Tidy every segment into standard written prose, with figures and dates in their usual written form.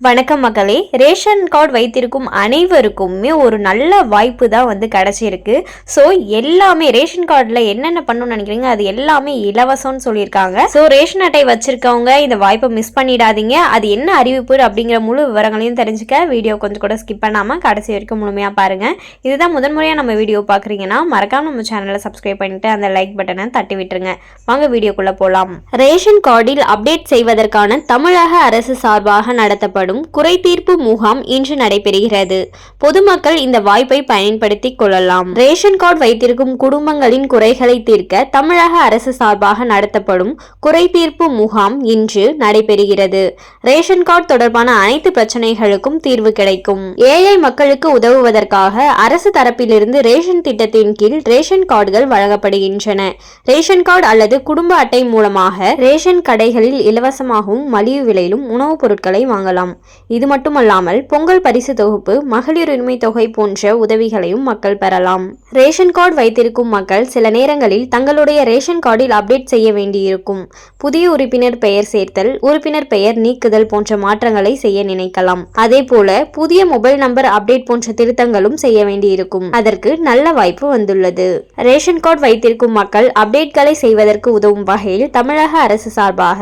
வணக்கம் மக்களே. Ration card வைத்திருக்கும் அனைவருக்குமே ஒரு நல்ல வாய்ப்பு தான் கிடைச்சிருக்கு. ஸோ எல்லாமே ரேஷன் கார்டில் என்னென்ன பண்ணணும்னு நினைக்கிறீங்க அது எல்லாமே இலவசம்னு சொல்லியிருக்காங்க. ஸோ ரேஷன் அட்டை வச்சிருக்கவங்க இந்த வாய்ப்பை மிஸ் பண்ணிடாதீங்க. அது என்ன அறிவிப்பு அப்படிங்கிற முழு விவரங்களையும் தெரிஞ்சுக்க வீடியோ கொஞ்சம் கூட ஸ்கிப் பண்ணாமல் கடைசி வரைக்கும் முழுமையாக பாருங்கள். இதுதான் முதன்முறையாக நம்ம வீடியோ பார்க்குறீங்கன்னா மறக்காம நம்ம சேனலை சப்ஸ்கிரைப் பண்ணிட்டு அந்த லைக் பட்டனை தட்டி விட்டுருங்க. வாங்க வீடியோக்குள்ளே போகலாம். ரேஷன் கார்டில் அப்டேட் செய்வதற்கான தமிழக அரசு சார்பாக நடத்தப்படும் குறைதீர்ப்பு முகாம் இன்று நடைபெறுகிறது. பொதுமக்கள் இந்த வாய்ப்பை பயன்படுத்திக் கொள்ளலாம். ரேஷன் கார்டு வைத்திருக்கும் குடும்பங்களின் குறைகளை தீர்க்க தமிழக அரசு சார்பாக நடத்தப்படும் குறைதீர்ப்பு முகாம் இன்று நடைபெறுகிறது. ரேஷன் கார்டு தொடர்பான அனைத்து பிரச்சனைகளுக்கும் தீர்வு கிடைக்கும். ஏழை மக்களுக்கு உதவுவதற்காக அரசு தரப்பிலிருந்து ரேஷன் திட்டத்தின் கீழ் ரேஷன் கார்டுகள் வழங்கப்படுகின்றன. ரேஷன் கார்டு அல்லது குடும்ப அட்டை மூலமாக ரேஷன் கடைகளில் இலவசமாகவும் மலிவு விலையிலும் உணவுப் பொருட்களை வாங்கலாம். இது மட்டுமல்லாமல் பொங்கல் பரிசு தொகுப்பு, மகளிர் உரிமை தொகை போன்ற உதவிகளையும் மக்கள் பெறலாம். ரேஷன் கார்டு வைத்திருக்கும் மக்கள் சில நேரங்களில் தங்களுடைய ரேஷன் கார்டில் அப்டேட் செய்ய வேண்டியிருக்கும். புதிய உறுப்பினர் பெயர் சேர்த்தல், உறுப்பினர் பெயர் நீக்குதல் போன்ற மாற்றங்களை செய்ய நினைக்கலாம். அதே போல புதிய மொபைல் நம்பர் அப்டேட் போன்ற திருத்தங்களும் செய்ய வேண்டியிருக்கும். அதற்கு நல்ல வாய்ப்பு வந்துள்ளது. ரேஷன் கார்டு வைத்திருக்கும் மக்கள் அப்டேட்களை செய்வதற்கு உதவும் வகையில் தமிழக அரசு சார்பாக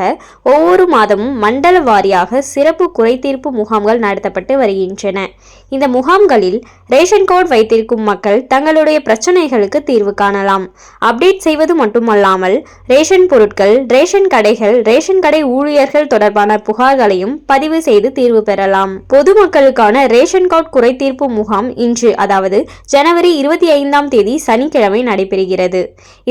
ஒவ்வொரு மாதமும் மண்டல வாரியாக சிறப்பு குறைதீர்ப்பு முகாம்கள் நடத்தப்பட்டு வருகின்றன. இந்த முகாம்களில் ரேஷன் கார்டு வைத்திருக்கும் மக்கள் தங்களுடைய பிரச்சனைகளுக்கு தீர்வு காணலாம். அப்டேட் செய்வது மட்டுமல்லாமல் ரேஷன் பொருட்கள், ரேஷன் கடைகள், ரேஷன் கடை ஊழியர்கள் தொடர்பான புகார்களையும் பதிவு செய்து தீர்வு பெறலாம். பொதுமக்களுக்கான ரேஷன் கார்டு குறைதீர்ப்பு முகாம் இன்று, அதாவது ஜனவரி 25 சனிக்கிழமை நடைபெறுகிறது.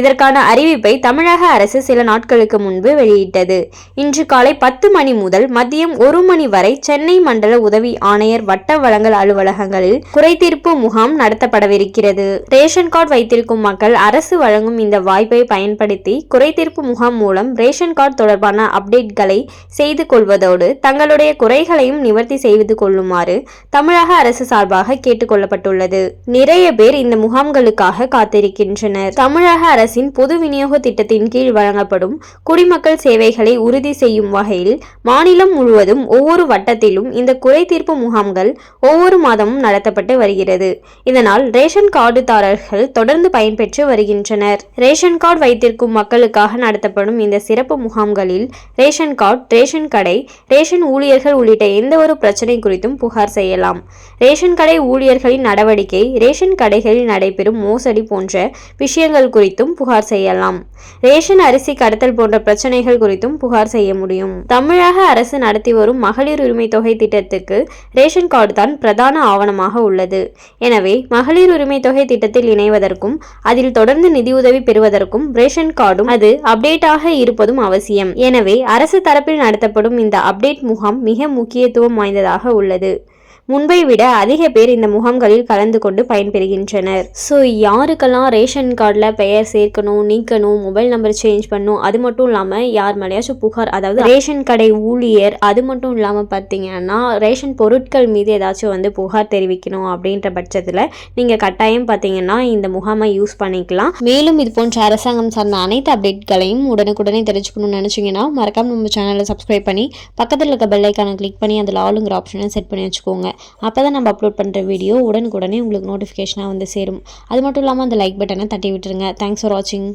இதற்கான அறிவிப்பை தமிழக அரசு சில நாட்களுக்கு முன்பு வெளியிட்டது. இன்று காலை 10 மணி முதல் மதியம் 1 மணி வரை சென்னை மண்டல உதவி ஆணையர் வட்ட வழங்கல் அலுவலகங்களில் குறைதீர்ப்பு முகாம் நடத்தப்படவிருக்கிறது. ரேஷன் கார்டு வைத்திருக்கும் மக்கள் அரசு வழங்கும் இந்த வாய்ப்பை பயன்படுத்தி குறைதீர்ப்பு முகாம் மூலம் ரேஷன் கார்டு தொடர்பான அப்டேட்களை செய்து கொள்வதோடு தங்களுடைய குறைகளையும் நிவர்த்தி செய்து கொள்ளுமாறு தமிழக அரசு சார்பாக கேட்டுக் கொள்ளப்பட்டுள்ளது. நிறைய பேர் இந்த முகாம்களுக்காக காத்திருக்கின்றனர். தமிழக அரசின் பொது விநியோக திட்டத்தின் கீழ் வழங்கப்படும் குடிமக்கள் சேவைகளை உறுதி செய்யும் வகையில் மாநிலம் முழுவதும் ஒவ்வொரு வட்டத்திலும் இந்த குறைதீர்ப்பு முகாம்கள் ஒவ்வொரு மாதமும் நடத்தப்பட்டு வருகிறது. இதனால் ரேஷன் கார்டுதாரர்கள் தொடர்ந்து பயன்பெற்று வருகின்றனர். ரேஷன் கார்டு வைத்திருக்கும் மக்களுக்காக நடத்தப்படும் இந்த சிறப்பு முகாம்களில் ரேஷன் கார்டு, ரேஷன் கடை, ரேஷன் ஊழியர்கள் உள்ளிட்ட எந்த ஒரு பிரச்சனை குறித்தும் புகார் செய்யலாம். ரேஷன் கடை ஊழியர்களின் நடவடிக்கை, ரேஷன் கடைகளில் நடைபெறும் மோசடி போன்ற விஷயங்கள் குறித்தும் புகார் செய்யலாம். ரேஷன் அரிசி கடத்தல் போன்ற பிரச்சனைகள் குறித்தும் புகார் செய்ய முடியும். தமிழக அரசு நடத்தி வரும் மகளிர் உரிமை தொகை திட்டத்துக்கு ரேஷன் கார்டு தான் பிரதான ஆவணமாக உள்ளது. எனவே மகளிர் உரிமை தொகை திட்டத்தில் இணைவதற்கும் அதில் தொடர்ந்து நிதியுதவி பெறுவதற்கும் ரேஷன் கார்டும் அது அப்டேட்டாக இருப்பதும் அவசியம். எனவே அரசு தரப்பில் நடத்தப்படும் இந்த அப்டேட் முகாம் மிக முக்கியத்துவம் வாய்ந்ததாக உள்ளது. முன்பை விட அதிக பேர் இந்த முகாம்களில் கலந்து கொண்டு பயன்பெறுகின்றனர். ஸோ யாருக்கெல்லாம் ரேஷன் கார்டில் பெயர் சேர்க்கணும், நீக்கணும், மொபைல் நம்பர் சேஞ்ச் பண்ணணும், அது மட்டும் இல்லாமல் யார் மேலேயாச்சும் புகார், அதாவது ரேஷன் கடை ஊழியர், அது மட்டும் இல்லாமல் பார்த்தீங்கன்னா ரேஷன் பொருட்கள் மீது ஏதாச்சும் புகார் தெரிவிக்கணும் அப்படின்ற பட்சத்தில் நீங்கள் கட்டாயம் பார்த்தீங்கன்னா இந்த முகாமை யூஸ் பண்ணிக்கலாம். மேலும் இது போன்ற அரசாங்கம் சார்ந்த அனைத்து அப்டேட்களையும் உடனுக்குடனே தெரிஞ்சுக்கணும்னு நினச்சிங்கன்னா மறக்காம நம்ம சேனலை சப்ஸ்கிரைப் பண்ணி பக்கத்தில் இருக்க பெல் ஐக்கானை கிளிக் பண்ணி அதில் ஆளுங்கிற ஆப்ஷனை செட் பண்ணி வச்சுக்கோங்க. அப்போ தான் நம்ம அப்லோட் பண்ணுற வீடியோ உடனுக்குடனே உங்களுக்கு நோட்டிஃபிகேஷனாக சேரும். அது மட்டும் இல்லாமல் அந்த லைக் பட்டனை தட்டி விட்டுருங்க. தேங்க்ஸ் ஃபார் வாட்சிங்.